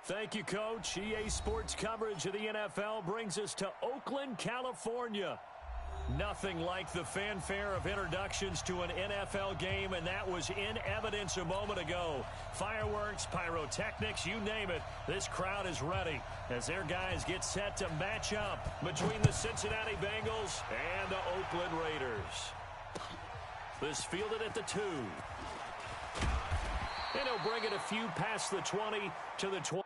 Thank you, Coach. EA Sports coverage of the NFL brings us to Oakland, California. Nothing like the fanfare of introductions to an NFL game, and that was in evidence a moment ago. Fireworks, pyrotechnics, you name it. This crowd is ready as their guys get set to match up between the Cincinnati Bengals and the Oakland Raiders. This fielded at the 2. And he'll bring it a few past the 20 to the 20.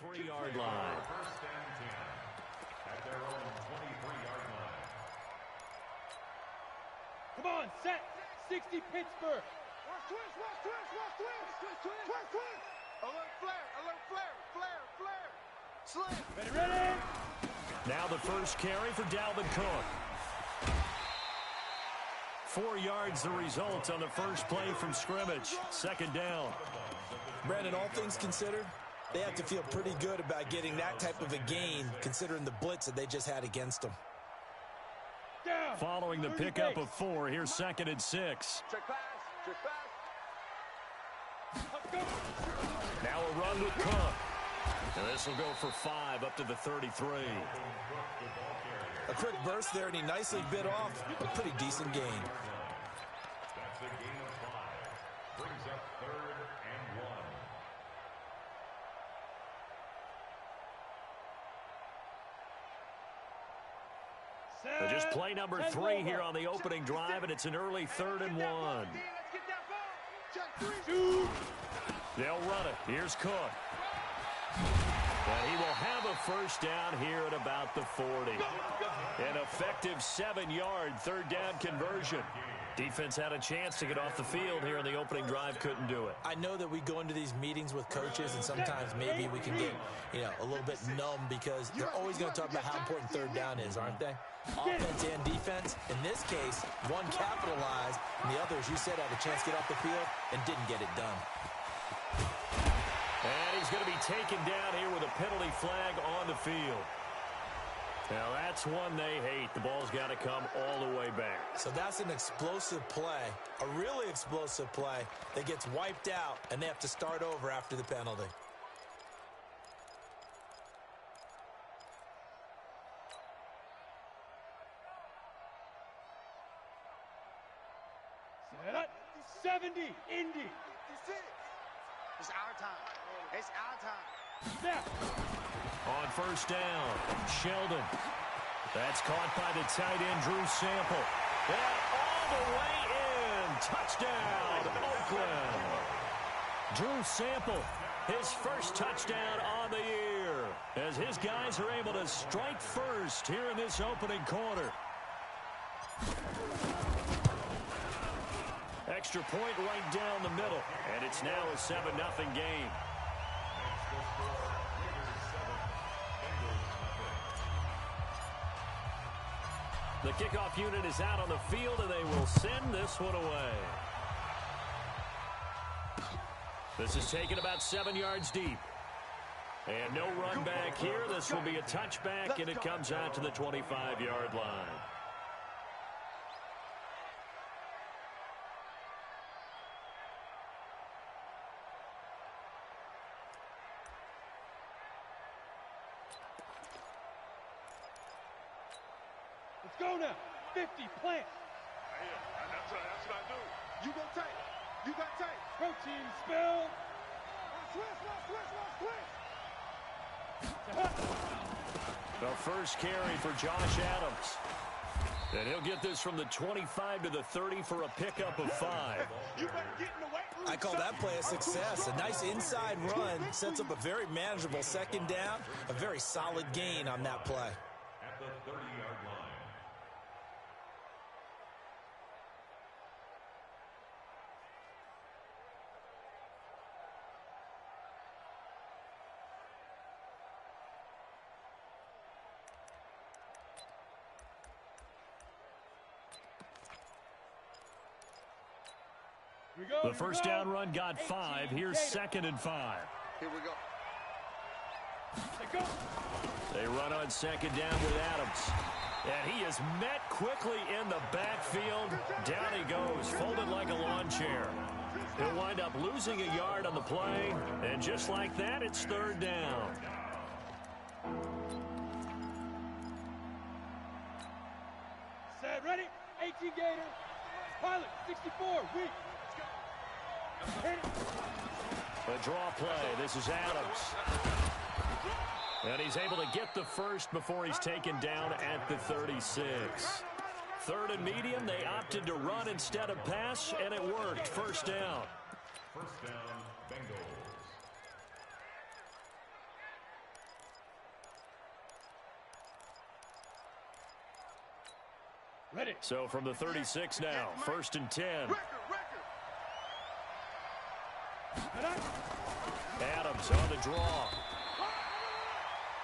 Yard line. First and 10 at their own 23-yard line. Come on, set. 60 Pittsburgh. Watch twist. Alert flare. Slam. Ready. Now the first carry for Dalvin Cook. 4 yards the result on the first play from scrimmage. Second down. Brandon, all things considered, they have to feel pretty good about getting that type of a gain, considering the blitz that they just had against them. Following the pickup of 4, here's 2nd and 6. Check pass. Now a run with Cook. And this will go for 5 up to the 33. A quick burst there, and he nicely bit off a pretty decent gain. That's a gain of 5. Brings up 3rd and 1. Just play number 3 here on the opening drive, and it's an early 3rd and 1. They'll run it. Here's Cook. And he will have a first down here at about the 40. An effective 7-yard 3rd down conversion. Defense had a chance to get off the field here in the opening drive, couldn't do it. I know that we go into these meetings with coaches, and sometimes maybe we can get, a little bit numb because they're always going to talk about how important 3rd down is, aren't they? Offense and defense. In this case, one capitalized, and the other, as you said, had a chance to get off the field and didn't get it done. And he's going to be taken down here with a penalty flag on the field. Now, that's one they hate. The ball's got to come all the way back. So that's an explosive play, a really explosive play that gets wiped out, and they have to start over after the penalty. Set up. 70, Indy. It's our time. Snap. On first down, Sheldon. That's caught by the tight end, Drew Sample. And all the way in. Touchdown, Oakland. Drew Sample, his first touchdown on the year. as his guys are able to strike first here in this opening quarter. Extra point right down the middle, and it's now a 7-0 game. The kickoff unit is out on the field, and they will send this one away. This is taken about 7 yards deep. And no run back here. This will be a touchback, and it comes out to the 25-yard line. Let's go now. 50, plant. That's what I do. You go tight. You got tight. Protein spill. The first carry for Josh Adams. And he'll get this from the 25 to the 30 for a pickup of 5. You better get in the weight room. I call that play a success. A nice inside run sets up a very manageable second down. A very solid gain on that play. At the 30-yard line. The first down run got 5. Here's 2nd and 5. Here we go. They run on 2nd down with Adams. And he is met quickly in the backfield. Down he goes, folded like a lawn chair. He'll wind up losing a yard on the play. And just like that, it's 3rd down. Set, ready? 18 Gator. Pilot, 64, weak. A draw play. This is Adams. And he's able to get the first before he's taken down at the 36. 3rd and medium. They opted to run instead of pass, and it worked. First down. First down, Bengals. Ready. So from the 36 now, 1st and 10. Adams on the draw.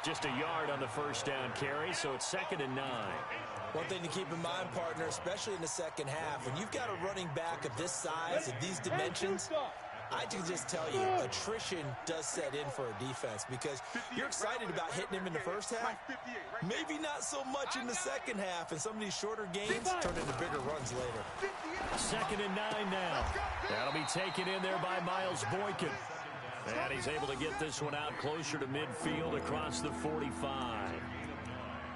Just a yard on the first down carry, so it's 2nd and 9. One thing to keep in mind, partner, especially in the second half, when you've got a running back of this size and these dimensions, I can just tell you, attrition does set in for a defense because you're excited about hitting him in the first half. Maybe not so much in the second half, and some of these shorter games turn into bigger runs later. 2nd and 9 now. That'll be taken in there by Miles Boykin. And he's able to get this one out closer to midfield across the 45.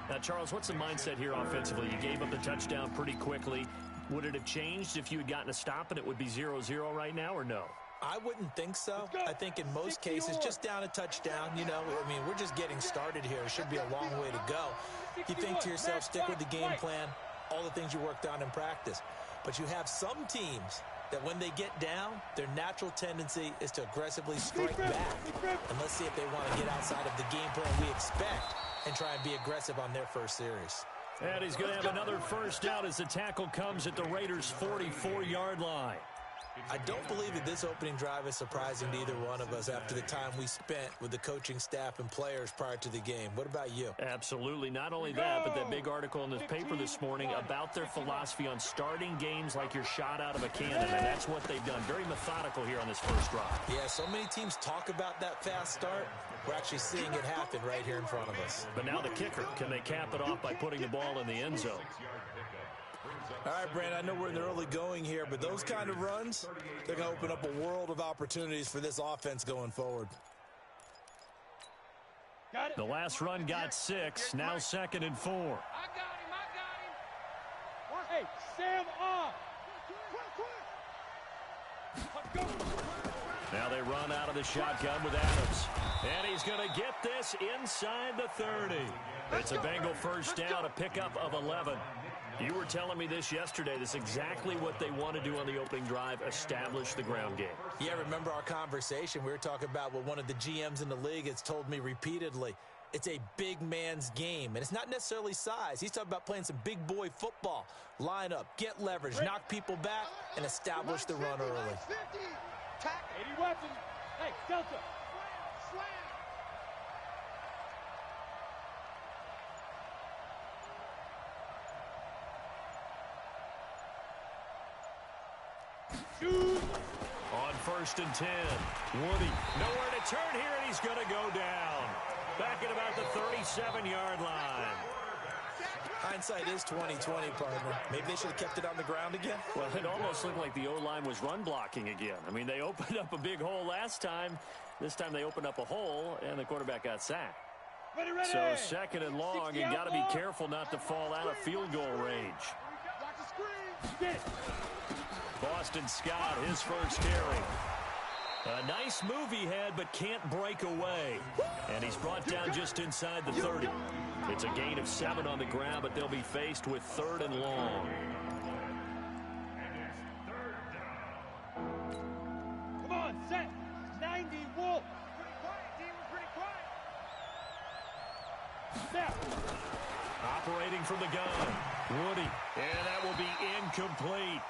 Now, Charles, what's the mindset here offensively? You gave up the touchdown pretty quickly. Would it have changed if you had gotten a stop and it would be 0-0 right now, or no? I wouldn't think so. I think in most cases, just down a touchdown, you know, I mean, we're just getting started here. It should be a long way to go. You think to yourself, stick with the game plan, all the things you worked on in practice. But you have some teams that when they get down, their natural tendency is to aggressively strike back. And let's see if they want to get outside of the game plan we expect and try and be aggressive on their first series. And he's going to have another first down as the tackle comes at the Raiders' 44-yard line. I don't believe that this opening drive is surprising to either one of us after the time we spent with the coaching staff and players prior to the game. What about you? Absolutely. Not only that, but that big article in this paper this morning about their philosophy on starting games like you're shot out of a cannon, and that's what they've done. Very methodical here on this first drive. Yeah, so many teams talk about that fast start. We're actually seeing it happen right here in front of us. But now the kicker. Can they cap it off by putting the ball in the end zone? All right, Brandon, I know we're in the early going here, but those kind of runs, they're going to open up a world of opportunities for this offense going forward. The last run got 6, now 2nd and 4. I got him. Hey, Sam on. Now they run out of the shotgun with Adams. And he's going to get this inside the 30. It's a Bengal first down, a pickup of 11. You were telling me this yesterday. This is exactly what they want to do on the opening drive, establish the ground game. Yeah, remember our conversation? We were talking about what one of the GMs in the league has told me repeatedly. It's a big man's game, and it's not necessarily size. He's talking about playing some big boy football. Line up, get leverage, knock people back, and establish the run early. 80 weapons. Hey, Delta. Slam. Shoot. On 1st and 10, Woody nowhere to turn here, and he's going to go down. Back at about the 37-yard line. Hindsight is 20/20, partner. Maybe they should have kept it on the ground again. Well, it almost looked like the O-line was run blocking again. I mean, they opened up a big hole last time. This time they opened up a hole, and the quarterback got sacked. Ready. So 2nd and long, you got to be careful not to fall out of field goal range. Watch the screen. Get it. Boston Scott, his first carry. A nice move he had, but can't break away. And he's brought down just inside the 30. It's a gain of 7 on the ground, but they'll be faced with 3rd and long. Come on, set. 90 Wolf. Pretty quiet, D. We're pretty quiet. Snap. Operating from the gun, Woody. And that will be incomplete.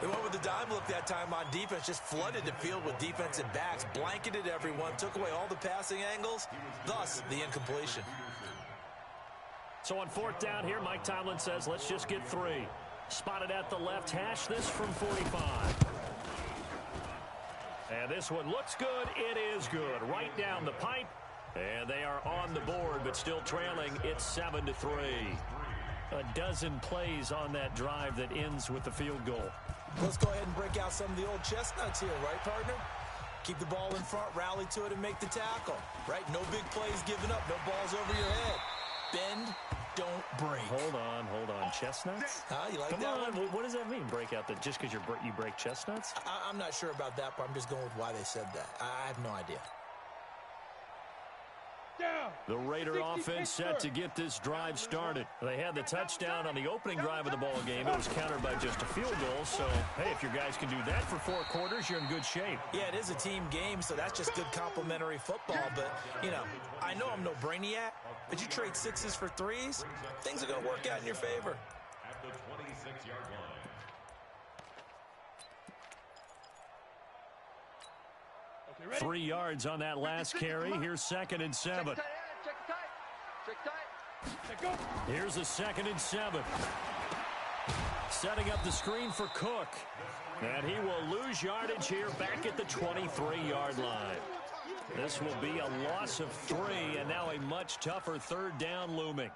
They went with the dime look that time on defense, just flooded the field with defensive backs, blanketed everyone, took away all the passing angles, thus the incompletion. So on 4th down here, Mike Tomlin says, let's just get 3. Spotted at the left hash, this from 45. And this one looks good. It is good. Right down the pipe. And they are on the board, but still trailing. It's 7-3. A dozen plays on that drive that ends with the field goal. Let's go ahead and break out some of the old chestnuts here, right, partner? Keep the ball in front, rally to it, and make the tackle, right? No big plays given up, no balls over your head. Bend, don't break. Hold on. Chestnuts? Huh? You like Come that on. one? What does that mean, break out? Just because you break chestnuts? I'm not sure about that, but I'm just going with why they said that. I have no idea. Down. The Raider offense set to get this drive started. They had the touchdown on the opening drive of the ball game. It was countered by just a field goal. So, hey, if your guys can do that for 4 quarters, you're in good shape. Yeah, it is a team game, so that's just good complimentary football. But, you know, I know I'm no brainiac, but you trade 6s for 3s, things are going to work out in your favor. At the 26-yard line. Okay, ready? 3 yards on that last carry. Here's 2nd and 7. Set, go. Here's a 2nd and 7. Setting up the screen for Cook. And he will lose yardage here back at the 23-yard line. This will be a loss of 3, and now a much tougher 3rd down looming.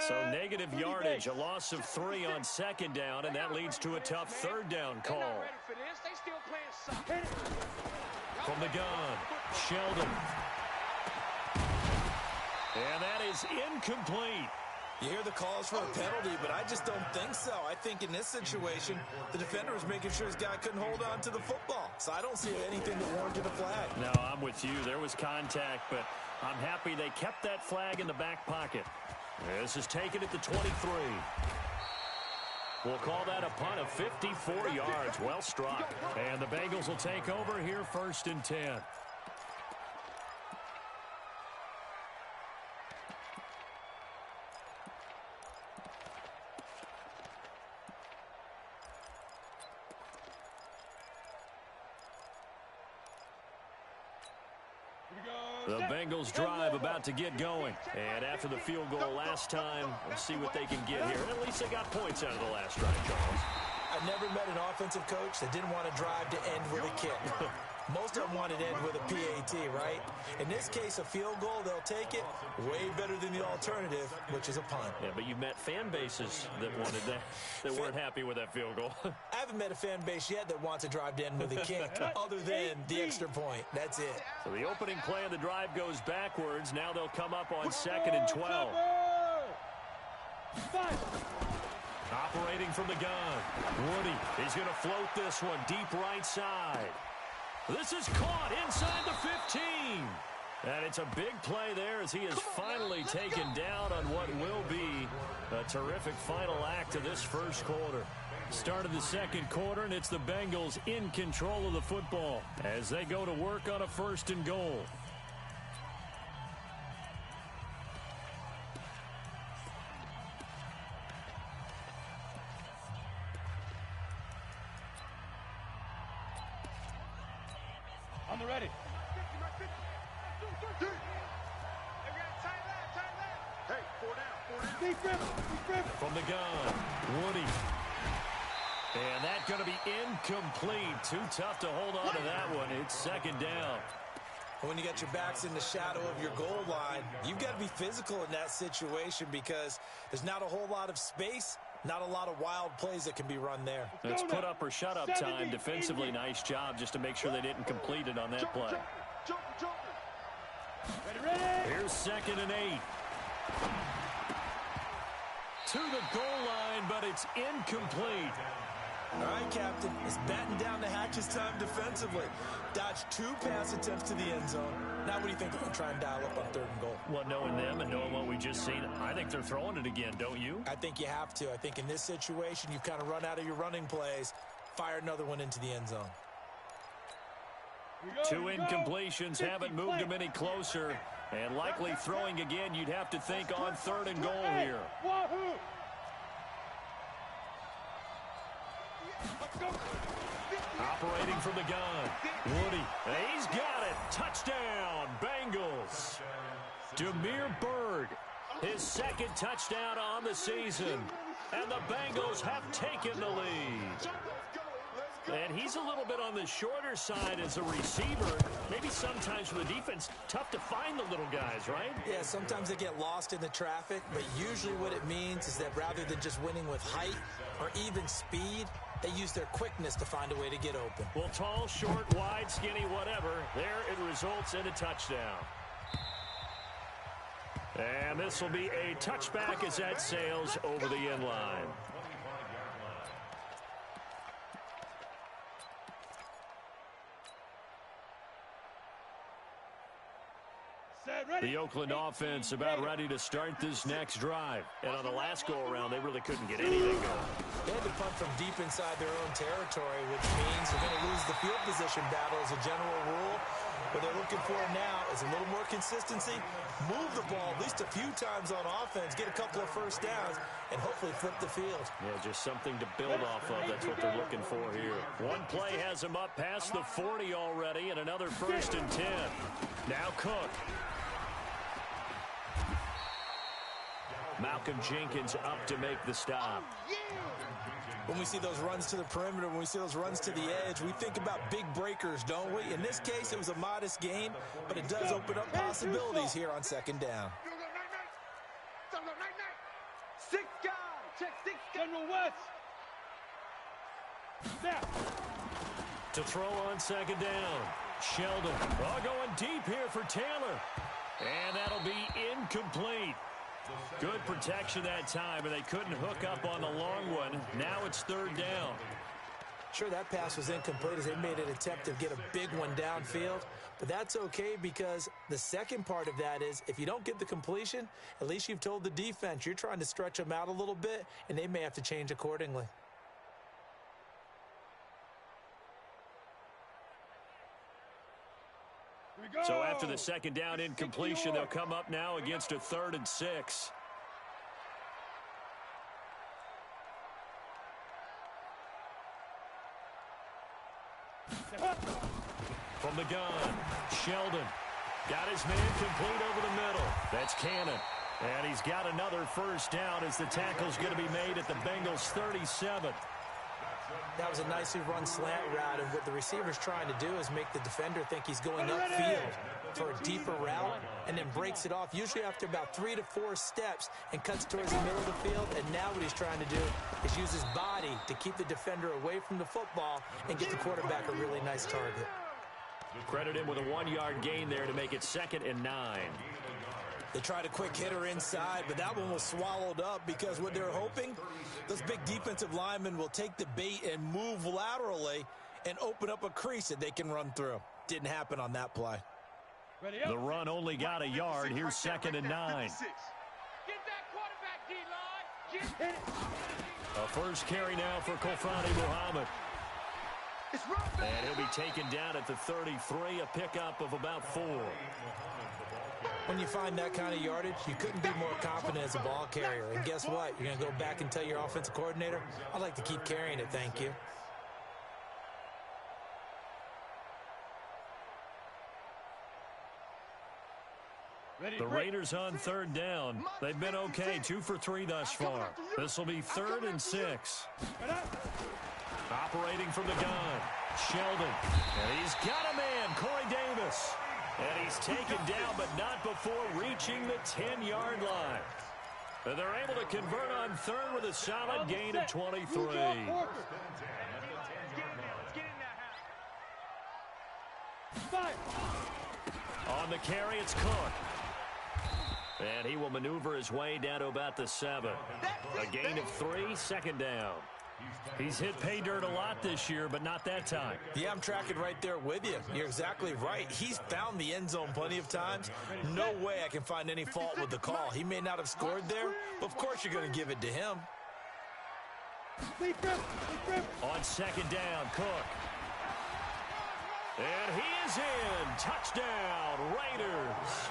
So negative yardage, a loss of 3 on 2nd down, and that leads to a tough 3rd down call. From the gun, Sheldon. And that is incomplete. You hear the calls for a penalty, but I just don't think so. I think in this situation, the defender was making sure his guy couldn't hold on to the football. So I don't see anything that warranted a flag. No, I'm with you. There was contact, but I'm happy they kept that flag in the back pocket. This is taken at the 23. We'll call that a punt of 54 yards. Well struck. And the Bengals will take over here 1st and 10. The Bengals drive about to get going. And after the field goal last time, we'll see what they can get here. At least they got points out of the last drive, Charles. I've never met an offensive coach that didn't want to drive to end with a kick. Most of them wanted to end with a PAT, right? In this case, a field goal, they'll take it. Way better than the alternative, which is a punt. Yeah, but you met fan bases that wanted that, that weren't happy with that field goal. I haven't met a fan base yet that wants to drive to end with a kick, other than the extra point. That's it. So the opening play of the drive goes backwards. Now they'll come up on 2nd and 12. Operating from the gun, Woody. He's going to float this one deep right side. This is caught inside the 15. And it's a big play there as he is finally taken down on what will be a terrific final act of this first quarter. Start of the second quarter, and it's the Bengals in control of the football as they go to work on a 1st and goal. On the ready. Hey, 4 down. Deep river. From the gun, Woody. And that's going to be incomplete. Too tough to hold on to that one. It's 2nd down. When you got your backs in the shadow of your goal line, you've got to be physical in that situation because there's not a whole lot of space, not a lot of wild plays that can be run there. It's put up or shut up time. Defensively, nice job just to make sure they didn't complete it on that play. Ready. Here's 2nd and 8. To the goal line, but it's incomplete. All right, Captain, it's batten down the hatches time defensively. Dodged 2 pass attempts to the end zone. Now what do you think they're going to try and dial up on 3rd and goal? Well, knowing them and knowing what we just seen, I think they're throwing it again, don't you? I think you have to. I think in this situation, you've kind of run out of your running plays. Fire another one into the end zone. 2 incompletions haven't moved them any closer. And likely throwing again, you'd have to think on 3rd and goal here. Wahoo! Operating from the gun, Woody. He's got it. Touchdown, Bengals. Damiere Byrd, his 2nd touchdown on the season. And the Bengals have taken the lead. And he's a little bit on the shorter side as a receiver. Maybe sometimes for the defense, tough to find the little guys, right? Yeah, sometimes they get lost in the traffic, but usually what it means is that rather than just winning with height or even speed, they use their quickness to find a way to get open. Well, tall, short, wide, skinny, whatever, there it results in a touchdown. And this will be a touchback as that sails over the end line. The Oakland offense about ready to start this next drive. And on the last go-around, they really couldn't get anything going. They had to punt from deep inside their own territory, which means they're going to lose the field position battle as a general rule. What they're looking for now is a little more consistency, move the ball at least a few times on offense, get a couple of 1st downs, and hopefully flip the field. Yeah, just something to build off of. That's what they're looking for here. One play has them up past the 40 already, and another 1st and 10. Now Cook. Malcolm Jenkins up to make the stop. When we see those runs to the perimeter, when we see those runs to the edge, we think about big breakers, don't we? In this case, it was a modest gain, but it does open up possibilities here on 2nd down. 6 guys. Check 6 General West. Snap. To throw on 2nd down. Sheldon. Going deep here for Taylor. And that'll be incomplete. Good protection that time, and they couldn't hook up on the long one. Now it's 3rd down. Sure, that pass was incomplete as they made an attempt to get a big one downfield, but that's okay because the second part of that is if you don't get the completion, at least you've told the defense you're trying to stretch them out a little bit, and they may have to change accordingly. So after the 2nd down incompletion, they'll come up now against a 3rd and 6. From the gun, Sheldon. Got his man complete over the middle. That's Cannon. And he's got another 1st down as the tackle's going to be made at the Bengals' 37. That was a nicely run slant route, and what the receiver's trying to do is make the defender think he's going upfield for a deeper route, and then breaks it off, usually after about 3 to 4 steps, and cuts towards the middle of the field. And now what he's trying to do is use his body to keep the defender away from the football and get the quarterback a really nice target. Credit him with a 1-yard gain there to make it 2nd and 9. They tried a quick hitter inside, but that one was swallowed up because what they're hoping, those big defensive linemen will take the bait and move laterally and open up a crease that they can run through. Didn't happen on that play. The run only got a yard. Here's 2nd and 9. Get that quarterback, D-line. Get it. A first carry now for Kofrani Muhammad. And he'll be taken down at the 33, a pickup of about 4. When you find that kind of yardage, you couldn't be more confident as a ball carrier. And guess what? You're going to go back and tell your offensive coordinator, I'd like to keep carrying it, thank you. The Raiders on 3rd down. They've been okay, 2 for 3 thus far. This will be 3rd and 6. Operating from the gun, Sheldon. And he's got a man, Corey Davis. And he's taken down, but not before reaching the 10-yard line. And they're able to convert on 3rd with a solid gain of 23. On the carry, it's Cook. And he will maneuver his way down to about the 7. A gain of 3, 2nd down. He's hit pay dirt a lot this year, but not that time. Yeah, I'm tracking right there with you. You're exactly right. He's found the end zone plenty of times. No way I can find any fault with the call. He may not have scored there, but of course you're going to give it to him. On 2nd down, Cook. And he is in. Touchdown, Raiders.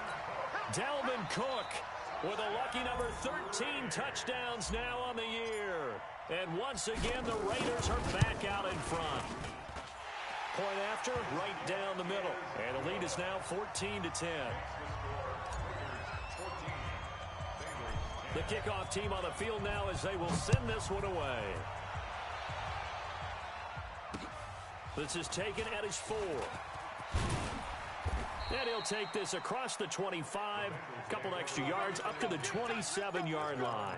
Dalvin Cook with a lucky number 13 touchdowns now on the year. And once again, the Raiders are back out in front. Point after, right down the middle. And the lead is now 14-10. The kickoff team on the field now as they will send this one away. This is taken at his 4. And he'll take this across the 25, a couple extra yards, up to the 27-yard line.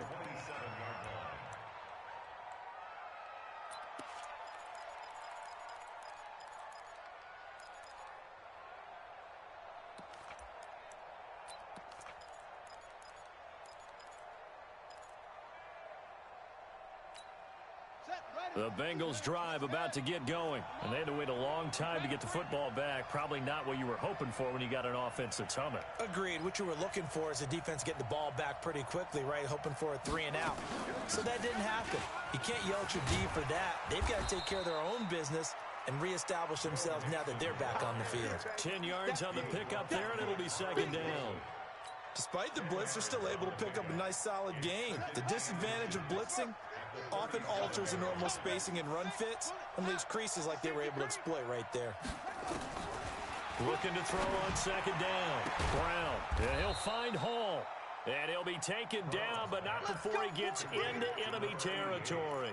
The Bengals drive about to get going. And they had to wait a long time to get the football back. Probably not what you were hoping for when you got an offense that's humming. Agreed. What you were looking for is the defense getting the ball back pretty quickly, right? Hoping for a 3 and out. So that didn't happen. You can't yell at your D for that. They've got to take care of their own business and reestablish themselves now that they're back on the field. 10 yards on the pickup there, and it'll be 2nd down. Despite the blitz, they're still able to pick up a nice solid gain. The disadvantage of blitzing often alters the normal spacing and run fits and leaves creases like they were able to exploit right there. Looking to throw on 2nd down. Brown, and he'll find Hall. And he'll be taken down, but not before he gets into enemy territory.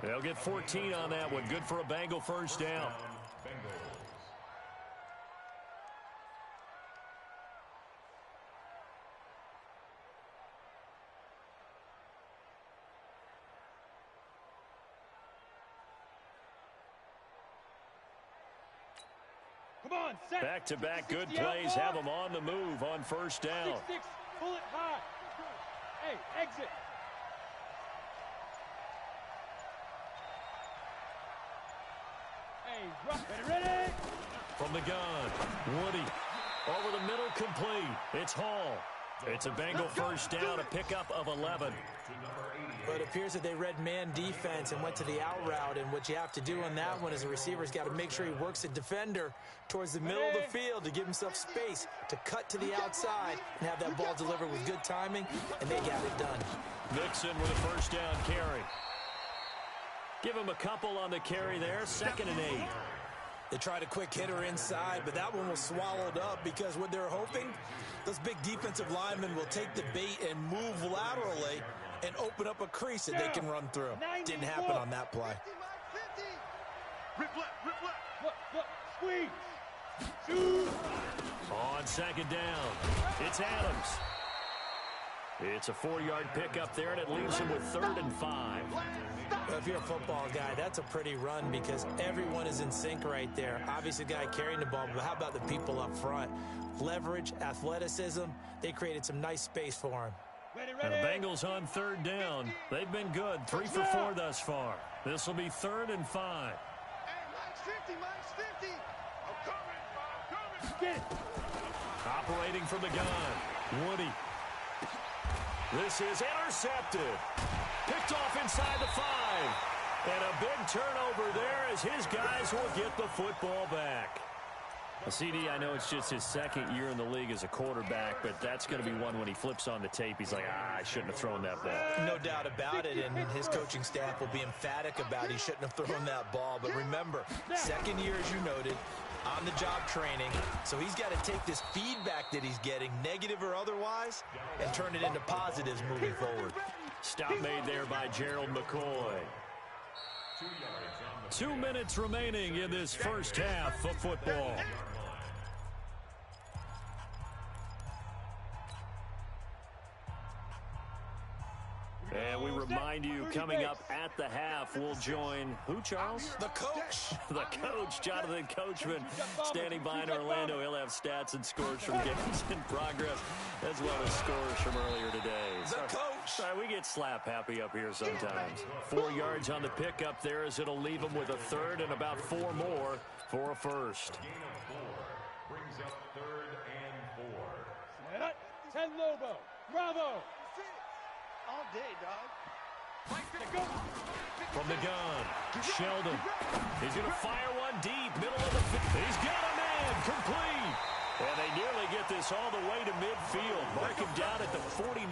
They'll get 14 on that one. Good for a Bengal first down. Back-to-back good plays have them on the move on first down. 6-6, pull it high. Hey, exit. Hey, ready? From the gun, Woody. Over the middle, complete. It's Hall. It's a Bengal first down, a pickup of 11. But it appears that they read man defense and went to the out route, and what you have to do on that one is the receiver's got to make sure he works the defender towards the middle of the field to give himself space to cut to the outside and have that ball delivered with good timing, and they got it done. Mixon with a first down carry. Give him a couple on the carry there, 2nd and 8. They tried a quick hitter inside, but that one was swallowed up because what they're hoping, those big defensive linemen will take the bait and move laterally and open up a crease that they can run through. Didn't happen on that play. Rip left. Look, squeeze. Shoot. On 2nd down, it's Adams. It's a 4-yard pickup there, and it leaves him with 3rd and 5. Well, if you're a football guy, that's a pretty run because everyone is in sync right there. Obviously, the guy carrying the ball, but how about the people up front? Leverage, athleticism, they created some nice space for him. And the Bengals on 3rd down. They've been good, 3 for 4 thus far. This will be 3rd and 5. 50, Mike's 50. I'm coming, I'm coming. Get it. Operating from the gun, Woody. This is intercepted. Picked off inside the 5. And a big turnover there as his guys will get the football back. Well, CD, I know it's just his second year in the league as a quarterback, but that's going to be one when he flips on the tape. He's like, I shouldn't have thrown that ball. No doubt about it, and his coaching staff will be emphatic about he shouldn't have thrown that ball. But remember, second year, as you noted, on-the-job training. So he's got to take this feedback that he's getting, negative or otherwise, and turn it into positives moving forward. Stop made there by Gerald McCoy. 2 minutes remaining in this first half of football. And we remind you, coming up at the half, we'll join who, Charles? The coach. The coach, Jonathan Coachman, standing by in Orlando. He'll have stats and scores from games in progress, as well as scores from earlier today. The coach. Sorry, we get slap happy up here sometimes. 4 yards on the pickup there as it'll leave them with a third and about 4 more for a first. Gain of 4 brings up 3rd and 4. Cut. 10 Lobo. Bravo. All day, dog. From the gun, Sheldon. He's going to fire one deep, middle of the field. He's got a man, complete. And they nearly get this all the way to midfield. Mark him down at the 49.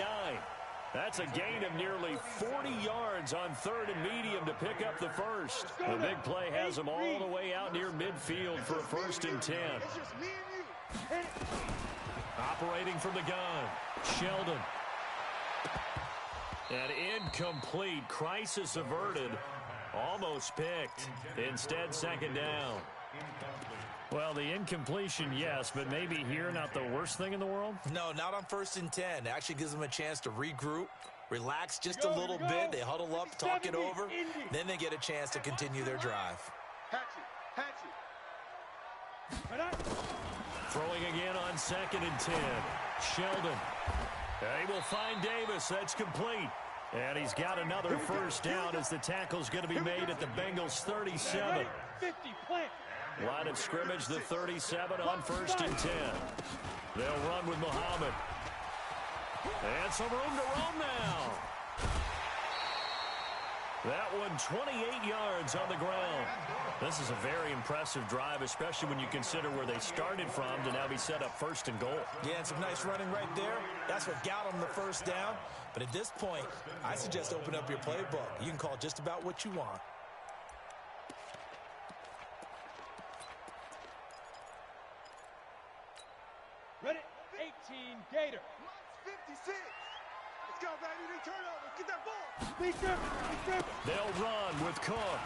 That's a gain of nearly 40 yards on 3rd and medium to pick up the first. The big play has them all the way out near midfield for a 1st and 10. It's just me and you. Operating from the gun, Sheldon. And incomplete. Crisis averted. Almost picked. Instead, 2nd down. Well, the incompletion, yes, but maybe here not the worst thing in the world? No, not on 1st and 10. It actually gives them a chance to regroup, relax just a little bit. They huddle up, talk it over. Then they get a chance to continue their drive. Hatchet. Throwing again on 2nd and 10. Sheldon. He will find Davis. That's complete. And he's got another 1st down as the tackle's going to be made at the Bengals 37. 50 plant. Line of scrimmage, the 37 on 1st and 10. They'll run with Muhammad. And some room to roam now. That one 28 yards on the ground. This is a very impressive drive, especially when you consider where they started from to now be set up 1st and goal. Yeah, and some nice running right there. That's what got them the 1st down. But at this point, I suggest open up your playbook. You can call just about what you want. Ready? 18 Gator. 56. Let's go, baby. They turnover. Get that ball. Be careful. They'll run with Cook.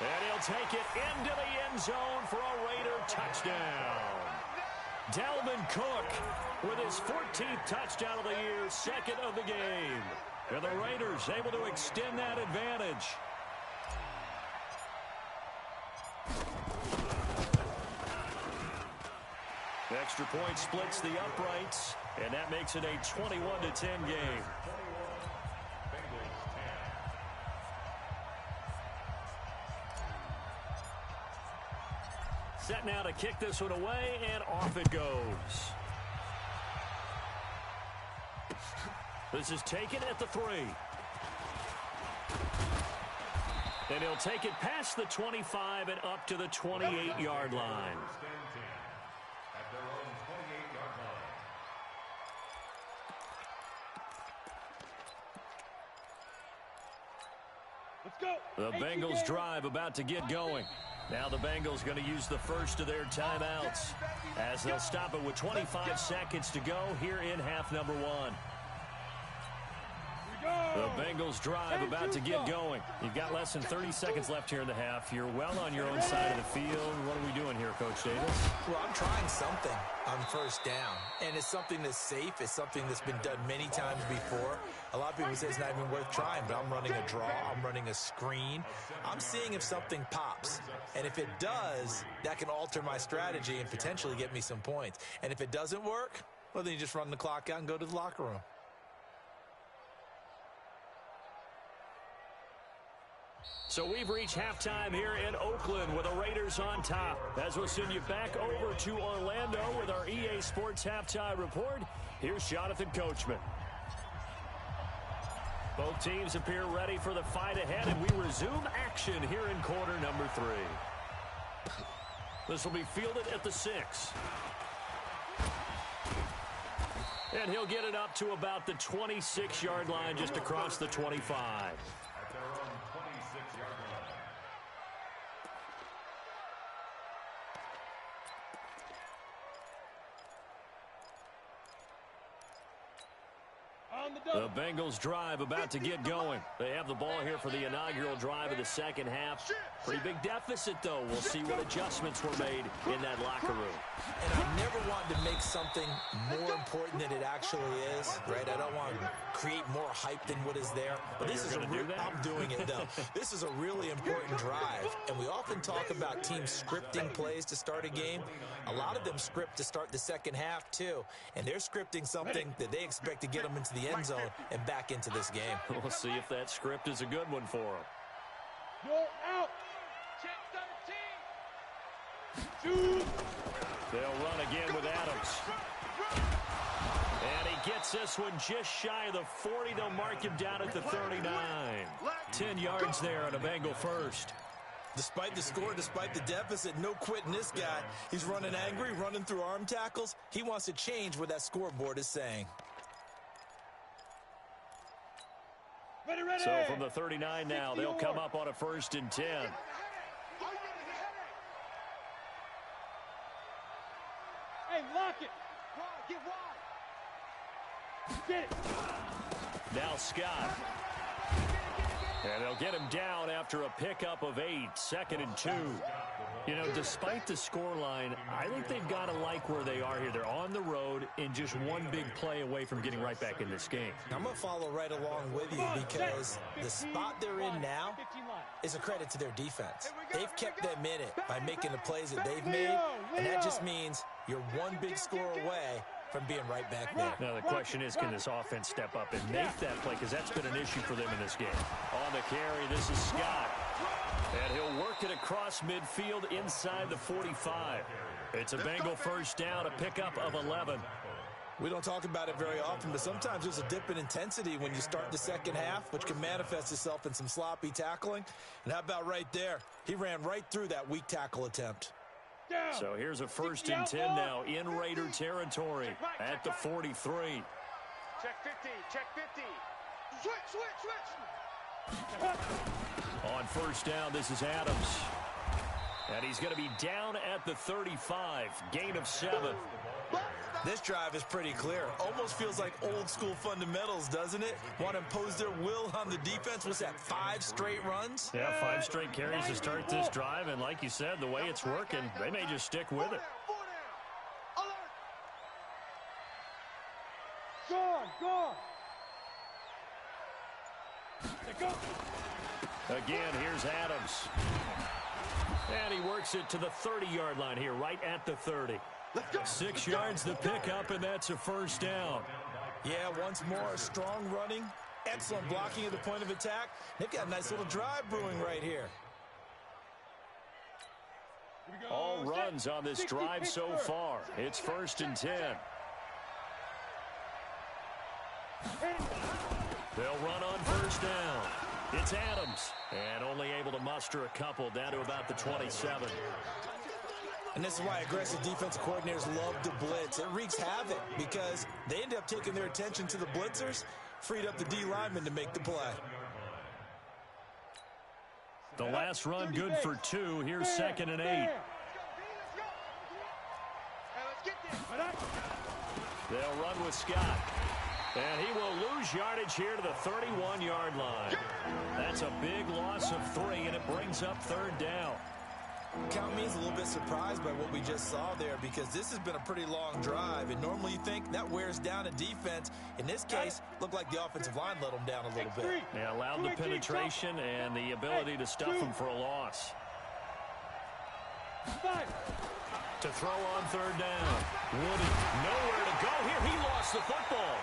And he'll take it into the end zone for a Raider touchdown. Dalvin Cook with his 14th touchdown of the year, 2nd of the game. And the Raiders able to extend that advantage. Extra point splits the uprights, and that makes it a 21-10 game. Set now to kick this one away, and off it goes. This is taken at the 3. And he'll take it past the 25 and up to the 28-yard line. At their own 28-yard line. Let's go. The Bengals drive about to get going. Now the Bengals going to use the first of their timeouts as they'll stop it with 25 seconds to go here in half number 1. The Bengals drive about to get going. You've got less than 30 seconds left here in the half. You're well on your own side of the field. What are we doing here, Coach Davis? Well, I'm trying something on 1st down, and it's something that's safe. It's something that's been done many times before. A lot of people say it's not even worth trying, but I'm running a draw. I'm running a screen. I'm seeing if something pops, and if it does, that can alter my strategy and potentially get me some points. And if it doesn't work, well, then you just run the clock out and go to the locker room. So we've reached halftime here in Oakland with the Raiders on top. As we'll send you back over to Orlando with our EA Sports Halftime Report, here's Jonathan Coachman. Both teams appear ready for the fight ahead, and we resume action here in quarter number 3. This will be fielded at the 6. And he'll get it up to about the 26-yard line, just across the 25. At their own 26-yard line. The Bengals drive about to get going. They have the ball here for the inaugural drive of the second half. Pretty big deficit, though. We'll see what adjustments were made in that locker room. And I never want to make something more important than it actually is, right? I don't want to create more hype than what is there. But this is I'm doing it, though. This is a really important drive. And we often talk about teams scripting plays to start a game. A lot of them script to start the second half, too. And they're scripting something that they expect to get them into the end zone and back into this game. We'll see if that script is a good one for them. You're out. Check 13. They'll run again with Adams. And he gets this one just shy of the 40. They'll mark him down at the 39. 10 yards there on a Bengal first. Despite the score, despite the deficit, no quitting this guy. He's running angry, running through arm tackles. He wants to change what that scoreboard is saying. Ready. So from the 39 now, they'll come up on a 1st and 10. Hey, lock it. Get wide. Get it. Now Scott. And they'll get him down after a pickup of 8, 2nd and 2. You know, despite the scoreline, I think they've got to like where they are here. They're on the road and just one big play away from getting right back in this game. I'm going to follow right along with you because the spot they're in now is a credit to their defense. They've kept them in it by making the plays that they've made, and that just means you're one big score away from being right back there. Now, the question is, can this offense step up and make that play? Because that's been an issue for them in this game. On the carry, this is Scott. And he'll work it across midfield inside the 45. It's a Bengal first down, a pickup of 11. We don't talk about it very often, but sometimes there's a dip in intensity when you start the second half, which can manifest itself in some sloppy tackling. And how about right there? He ran right through that weak tackle attempt. So here's a 1st and 10 now in Raider territory at the 43. Check 50. Check 50. Switch. On 1st down, this is Adams. And he's going to be down at the 35. Gain of 7. This drive is pretty clear. Almost feels like old school fundamentals, doesn't it? Want to impose their will on the defense. What's that, 5 straight runs? Yeah, 5 straight carries to start this drive. And like you said, the way it's working, they may just stick with it. Gone. Again, here's Adams. And he works it to the 30-yard line here, right at the 30. 6 yards the pickup, and that's a 1st down. Yeah, once more, strong running, excellent blocking at the point of attack. They've got a nice little drive brewing right here. All runs on this drive so far. It's 1st and 10. They'll run on 1st down. It's Adams, and only able to muster a couple down to about the 27. And this is why aggressive defensive coordinators love to blitz. It wreaks havoc because they end up taking their attention to the blitzers, freed up the D lineman to make the play. The last run good for 2. Here's 2nd and 8. They'll run with Scott. And he will lose yardage here to the 31-yard line. That's a big loss of 3, and it brings up 3rd down. Count me as a little bit surprised by what we just saw there because this has been a pretty long drive, and normally you think that wears down a defense. In this case, looked like the offensive line let them down a little bit. Yeah, allowed the penetration and the ability to stuff them for a loss. To throw on 3rd down. Woody, nowhere to go here. He lost the football.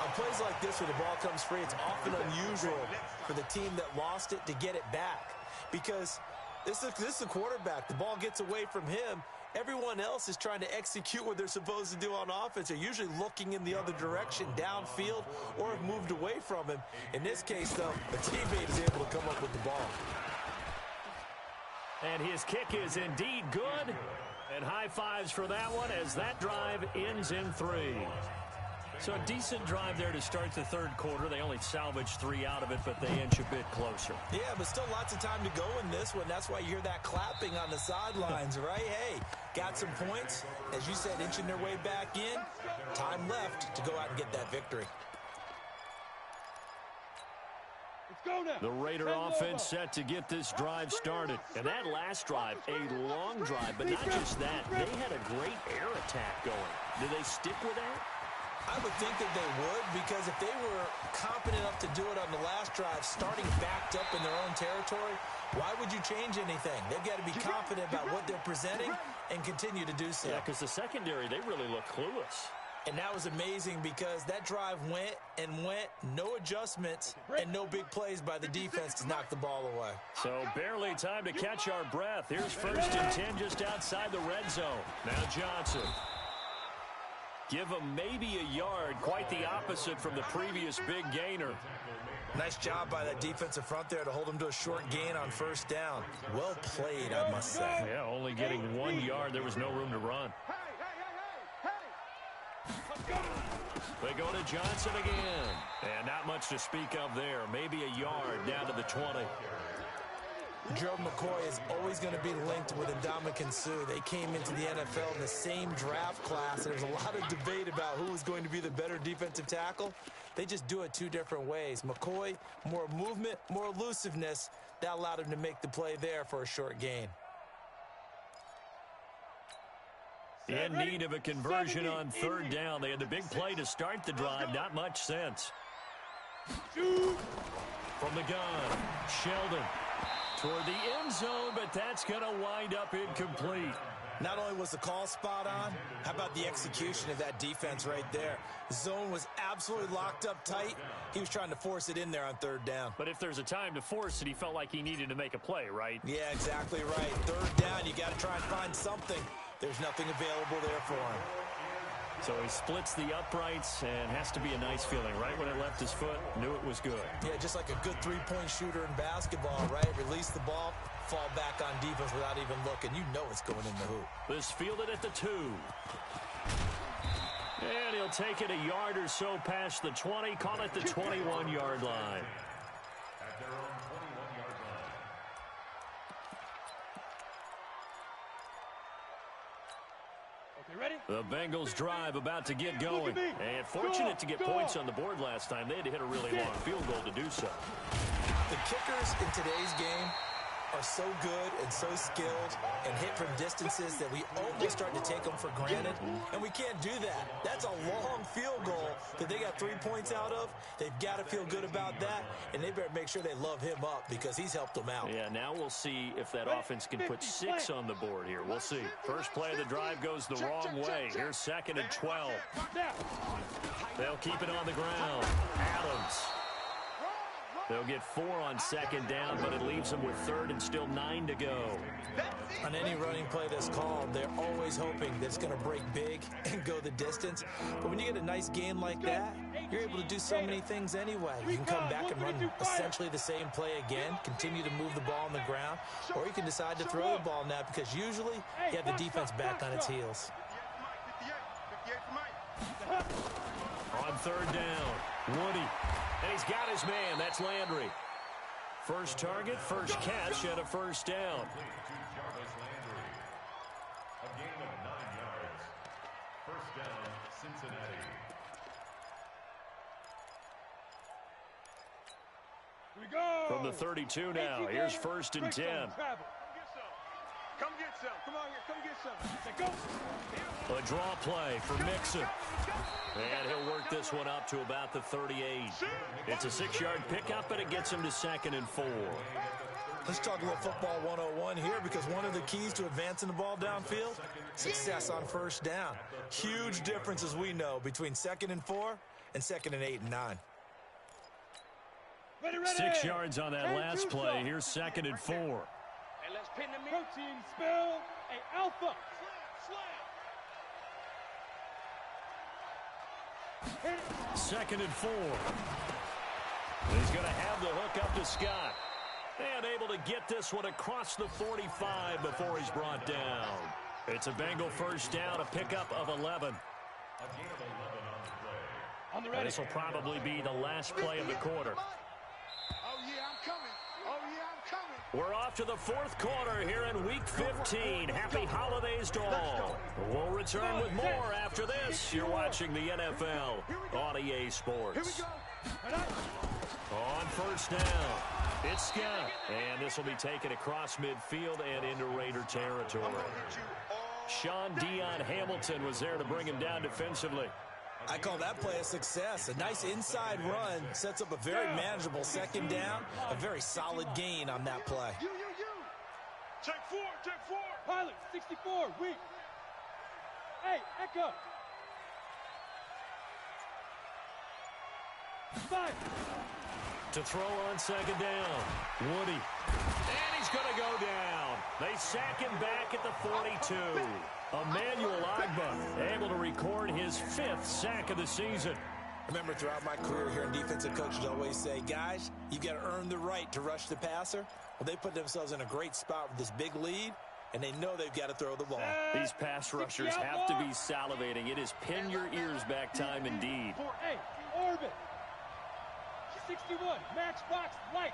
On plays like this where the ball comes free, it's often unusual for the team that lost it to get it back because this is a quarterback. The ball gets away from him. Everyone else is trying to execute what they're supposed to do on offense. They're usually looking in the other direction, downfield, or have moved away from him. In this case, though, a teammate is able to come up with the ball. And his kick is indeed good. And high fives for that one as that drive ends in 3. So a decent drive there to start the third quarter. They only salvaged 3 out of it, but they inch a bit closer. Yeah, but still lots of time to go in this one. That's why you hear that clapping on the sidelines, right? Hey, got some points. As you said, inching their way back in. Time left to go out and get that victory. The Raider offense set to get this drive started. And that last drive, a long drive, but not just that. They had a great air attack going. Do they stick with that? I would think that they would, because if they were competent enough to do it on the last drive, starting backed up in their own territory, why would you change anything? They've got to be confident about what they're presenting and continue to do so. Yeah, because the secondary, they really look clueless. And that was amazing because that drive went and went, no adjustments, and no big plays by the defense to knock the ball away. So barely time to catch our breath. Here's 1st and 10 just outside the red zone. Now Johnson. Give him maybe a yard, quite the opposite from the previous big gainer. Nice job by that defensive front there to hold him to a short gain on 1st down. Well played, I must say. Yeah, only getting 1 yard. There was no room to run. They go to Johnson again. And not much to speak of there. Maybe a yard down to the 20. Gerald McCoy is always going to be linked with Ndamukong Suh. They came into the NFL in the same draft class, and there's a lot of debate about who was going to be the better defensive tackle. They just do it 2 different ways. McCoy, more movement, more elusiveness. That allowed him to make the play there for a short gain. In need of a conversion on 3rd down. They had the big play to start the drive. Not much sense. From the gun, Sheldon. Toward the end zone, but that's going to wind up incomplete. Not only was the call spot on, how about the execution of that defense right there? The zone was absolutely locked up tight. He was trying to force it in there on 3rd down. But if there's a time to force it, he felt like he needed to make a play, right? Yeah, exactly right. 3rd down, you got to try and find something. There's nothing available there for him. So he splits the uprights and has to be a nice feeling. Right when it left his foot, knew it was good. Yeah, just like a good 3-point shooter in basketball, right? Release the ball, fall back on defense without even looking. You know it's going in the hoop. This fielded at the 2. And he'll take it a yard or so past the 20. Call it the 21-yard line. At their own 21-yard line. Ready? The Bengals drive about to get going. And fortunate to get points on the board last time. They had to hit a really long field goal to do so. The kickers in today's game are so good and so skilled and hit from distances that we almost start to take them for granted, and we can't do that. That's a long field goal that they got 3 points out of. They've got to feel good about that, and they better make sure they love him up because he's helped them out. Yeah, now we'll see if that offense can put 6 on the board here. We'll see. First play of the drive goes the wrong way. Here's 2nd and 12. They'll keep it on the ground. Adams. They'll get 4 on 2nd down, but it leaves them with 3rd and still 9 to go. On any running play that's called, they're always hoping that it's going to break big and go the distance. But when you get a nice game like that, you're able to do so many things anyway. You can come back and run essentially the same play again, continue to move the ball on the ground, or you can decide to throw the ball now because usually you have the defense back on its heels. On 3rd down, Woody. And he's got his man. That's Landry. First target, first catch, and a 1st down. Jarvis Landry. A gain of 9 yards. 1st down, Cincinnati. We go. From the 32 now, here's 1st and 10. Come get some. Come on here. Come get some. Go. A draw play for Mixon. And he'll work this one up to about the 38. It's a 6-yard pickup, and it gets him to 2nd and 4. Let's talk a little football 101 here because one of the keys to advancing the ball downfield, success on 1st down. Huge difference, as we know, between 2nd and 4 and 2nd and 8 and 9. Ready, ready. 6 yards on that And last two play. shot. Here's 2nd and 4. And let's pin the protein spill. A alpha. Hit it. 2nd and 4. He's going to have the hook up to Scott. And able to get this one across the 45 before he's brought down. It's a Bengal first down, a pickup of 11. A gain of 11 on the play. On the ready. This will probably be the last play of the quarter. Oh, yeah, I'm coming. Oh, yeah, I'm coming. We're off to the 4th quarter here in Week 15. Happy holidays to all. We'll return with more after this. You're watching the NFL on EA Sports. Here we go. On first down, it's Scott. And this will be taken across midfield and into Raider territory. Sean Dion Hamilton was there to bring him down defensively. I call that play a success. A nice inside run sets up a very manageable 2nd down. A very solid gain on that play. You. Check 4, check 4. Pilot 64. Weak. Hey, Echo. 5. To throw on 2nd down, Woody. And he's going to go down. They sack him back at the 42. Emmanuel Agba able to record his 5th sack of the season. Remember, throughout my career here in defensive coaches always say, guys, you got to earn the right to rush the passer. Well, they put themselves in a great spot with this big lead, and they know they've got to throw the ball. These pass rushers have to be salivating. It is pin your ears back time indeed. 4A. Orbit. 61. Matchbox lights.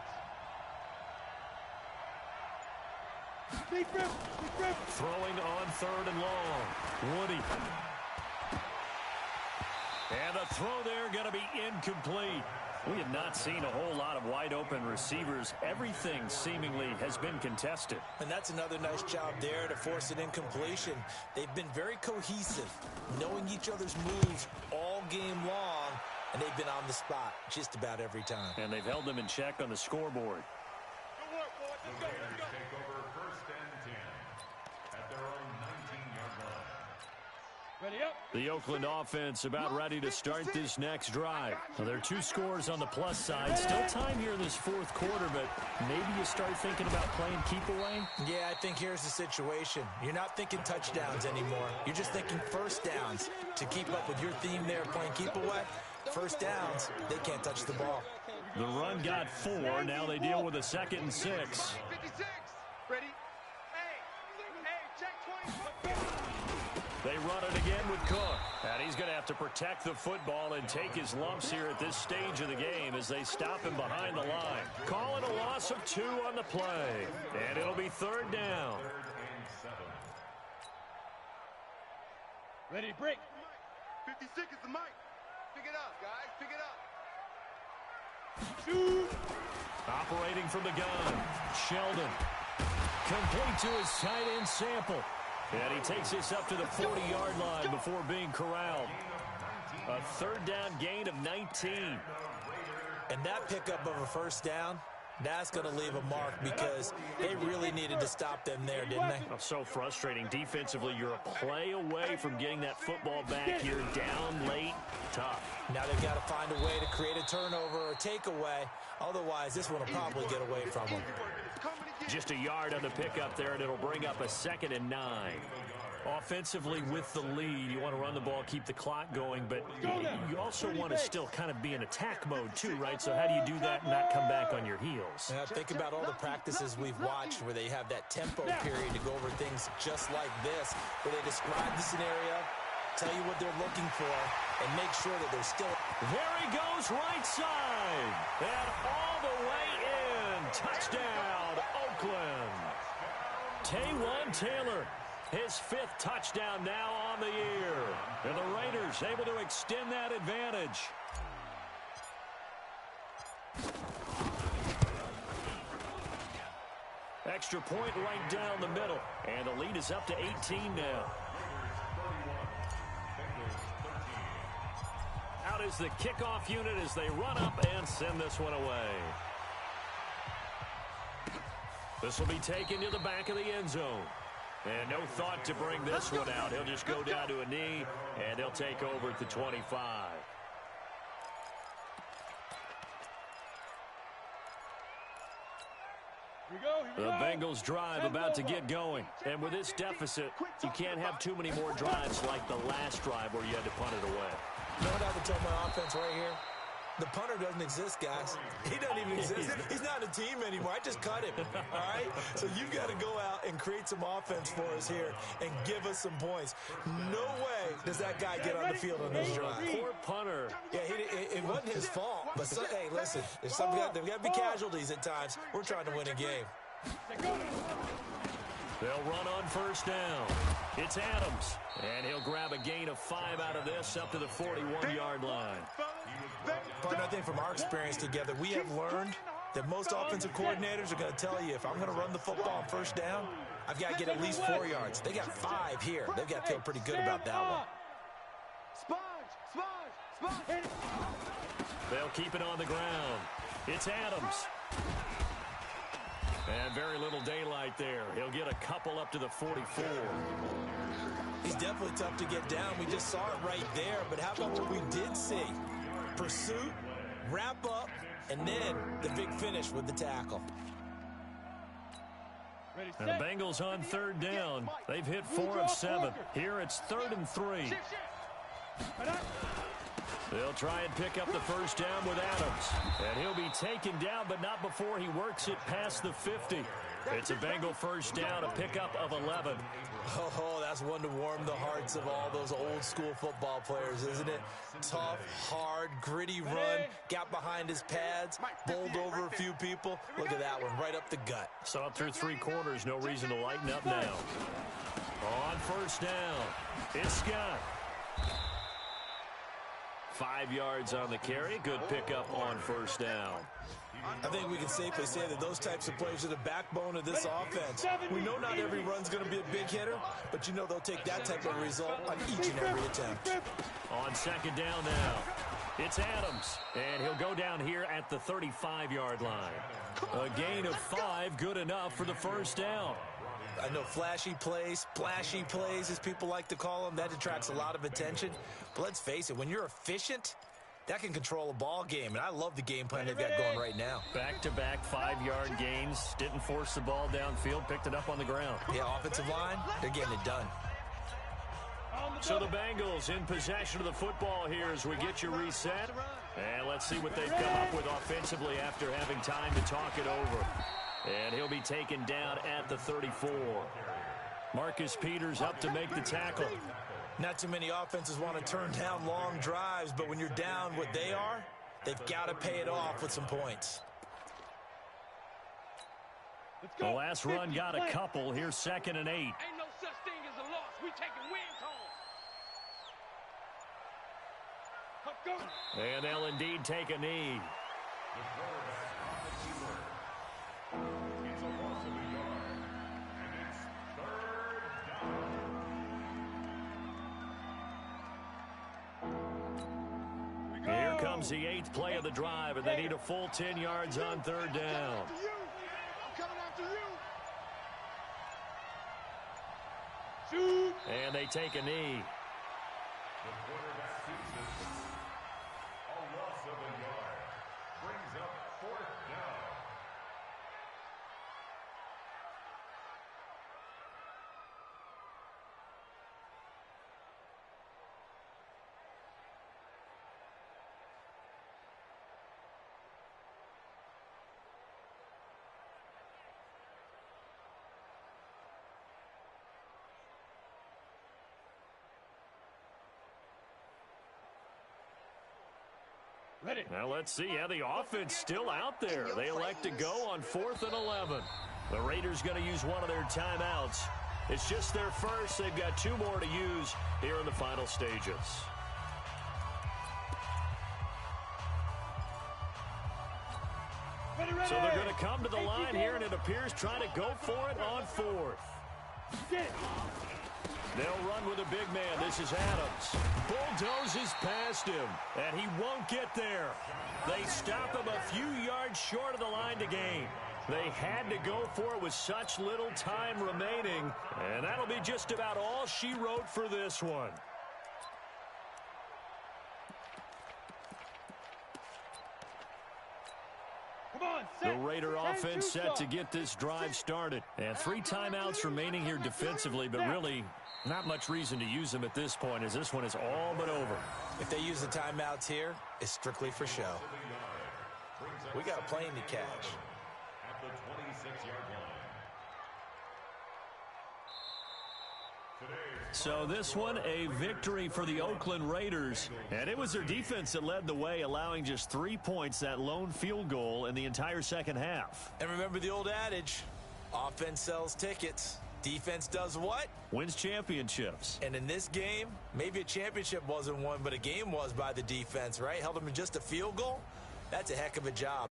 Deep rip. Throwing on 3rd and long. Woody. And the throw there going to be incomplete. We have not seen a whole lot of wide open receivers. Everything seemingly has been contested. And that's another nice job there to force an incompletion. They've been very cohesive, knowing each other's moves all game long, and they've been on the spot just about every time. And they've held them in check on the scoreboard. Good work, boy. Let's go. Raiders take over 1st and 10 at their own 19-yard line. Ready up. The Oakland offense about ready to start this next drive. Well, there are 2 scores on the plus side. Still time here in this 4th quarter, but maybe you start thinking about playing keep away. Yeah, I think here's the situation. You're not thinking touchdowns anymore. You're just thinking first downs. To keep up with your theme there, playing keep away, first downs, they can't touch the ball. The run got 4. Now they deal with a 2nd and 6. 56. Ready? Hey, check 20. They run it again with Cook. And he's going to have to protect the football and take his lumps here at this stage of the game as they stop him behind the line. Calling a loss of 2 on the play. And it'll be 3rd down. 3rd and 7. Ready, break. 56 is the mic. Pick it up, guys. Pick it up. Shoot. Operating from the gun, Sheldon. Complete to his tight end Sample. And he takes this up to the 40-yard line before being corralled. A 3rd down gain of 19. And that pickup of a first down, that's going to leave a mark because they really needed to stop them there, didn't they? Oh, so frustrating. Defensively, you're a play away from getting that football back. You're down late. Tough. Now they've got to find a way to create a turnover or takeaway. Otherwise, this one will probably get away from them. Just a yard on the pickup there, and it'll bring up a 2nd and 9. Offensively with the lead, you want to run the ball, keep the clock going, but you also want to still kind of be in attack mode too, right? So how do you do that and not come back on your heels? Now think about all the practices we've watched where they have that tempo period to go over things just like this, where they describe the scenario, tell you what they're looking for, and make sure that they're still... There he goes, right side, and all the way in. Touchdown, Oakland. Taywan Taylor. His 5th touchdown now on the year. And the Raiders able to extend that advantage. Extra point right down the middle. And the lead is up to 18 now. Out is the kickoff unit as they run up and send this one away. This will be taken to the back of the end zone. And no thought to bring this one out. He'll just go down to a knee, and he'll take over at the 25. The Bengals drive about to get going. And with this deficit, you can't have too many more drives like the last drive where you had to punt it away. You know what I would tell my offense right here? The punter doesn't exist, guys. He doesn't even exist. He's not a team anymore. I just cut him, all right? So you've got to go out and create some offense for us here and give us some points. No way does that guy get on the field on this drive. Poor punter. Yeah, it wasn't his fault. But, hey, listen, there's there's got to be casualties at times. We're trying to win a game. They'll run on first down. It's Adams, and he'll grab a gain of 5 out of this up to the 41-yard line. Partner, I think from our experience together, we have learned that most offensive coordinators are going to tell you, if I'm going to run the football on first down, I've got to get at least 4 yards. They got 5 here. They've got to feel pretty good about that one. They'll keep it on the ground. It's Adams. And very little daylight there. He'll get a couple up to the 44. He's definitely tough to get down. We just saw it right there. But how about what we did see? Pursuit, wrap up, and then the big finish with the tackle. And the Bengals on third down. They've hit 4 of 7. Here it's 3rd and 3. They'll try and pick up the first down with Adams. And he'll be taken down, but not before he works it past the 50. It's a Bengal first down, a pickup of 11. Oh, that's one to warm the hearts of all those old school football players, isn't it? Tough, hard, gritty run, got behind his pads, bowled over a few people. Look at that one, right up the gut. Saw it through 3 quarters, no reason to lighten up now. On first down, it's Scott. 5 yards on the carry. Good pickup on first down. I think we can safely say that those types of players are the backbone of this offense. We know not every run's going to be a big hitter, but you know they'll take that type of result on each and every attempt. On second down now, it's Adams, and he'll go down here at the 35-yard line. A gain of 5, good enough for the first down. I know flashy plays, splashy plays, as people like to call them, that attracts a lot of attention. But let's face it, when you're efficient, that can control a ball game, and I love the game plan they've got going right now. Back-to-back 5-yard gains, didn't force the ball downfield, picked it up on the ground. Yeah, offensive line, they're getting it done. So the Bengals in possession of the football here as we get you reset. And let's see what they've come up with offensively after having time to talk it over. And he'll be taken down at the 34. Marcus Peters up to make the tackle. Not too many offenses want to turn down long drives, but when you're down what they are, they've got to pay it off with some points. The last run got a couple. Here's 2nd and 8. Ain't no such thing as a loss. We taking wins home. And they'll indeed take a knee. It's a loss of a yard, and it's 3rd down. Here comes the 8th play of the drive, and they need a full 10 yards on 3rd down. I'm coming after you. Shoot. And they take a knee. The quarterback seizes. A loss of a yard. Brings up 4th down. Ready. Now let's see how the offense still out there. They elect to go on 4th and 11. The Raiders going to use one of their timeouts. It's just their first. They've got 2 more to use here in the final stages. Ready, ready. So they're going to come to the line here, and it appears trying to go for it on 4th. Get it. They'll run with a big man. This is Adams. Bulldozes past him, and he won't get there. They stop him a few yards short of the line to gain. They had to go for it with such little time remaining, and that'll be just about all she wrote for this one. Come on, The set. Raider offense set to get this drive started. And 3 timeouts remaining here defensively, but really not much reason to use them at this point, as this one is all but over. If they use the timeouts here, it's strictly for show. We got a plane to catch. At the 26-yard line. So this one, a victory for the Oakland Raiders. And it was their defense that led the way, allowing just 3 points, that lone field goal in the entire second half. And remember the old adage, offense sells tickets. Defense does what? Wins championships. And in this game, maybe a championship wasn't won, but a game was by the defense, right? Held them to just a field goal. That's a heck of a job.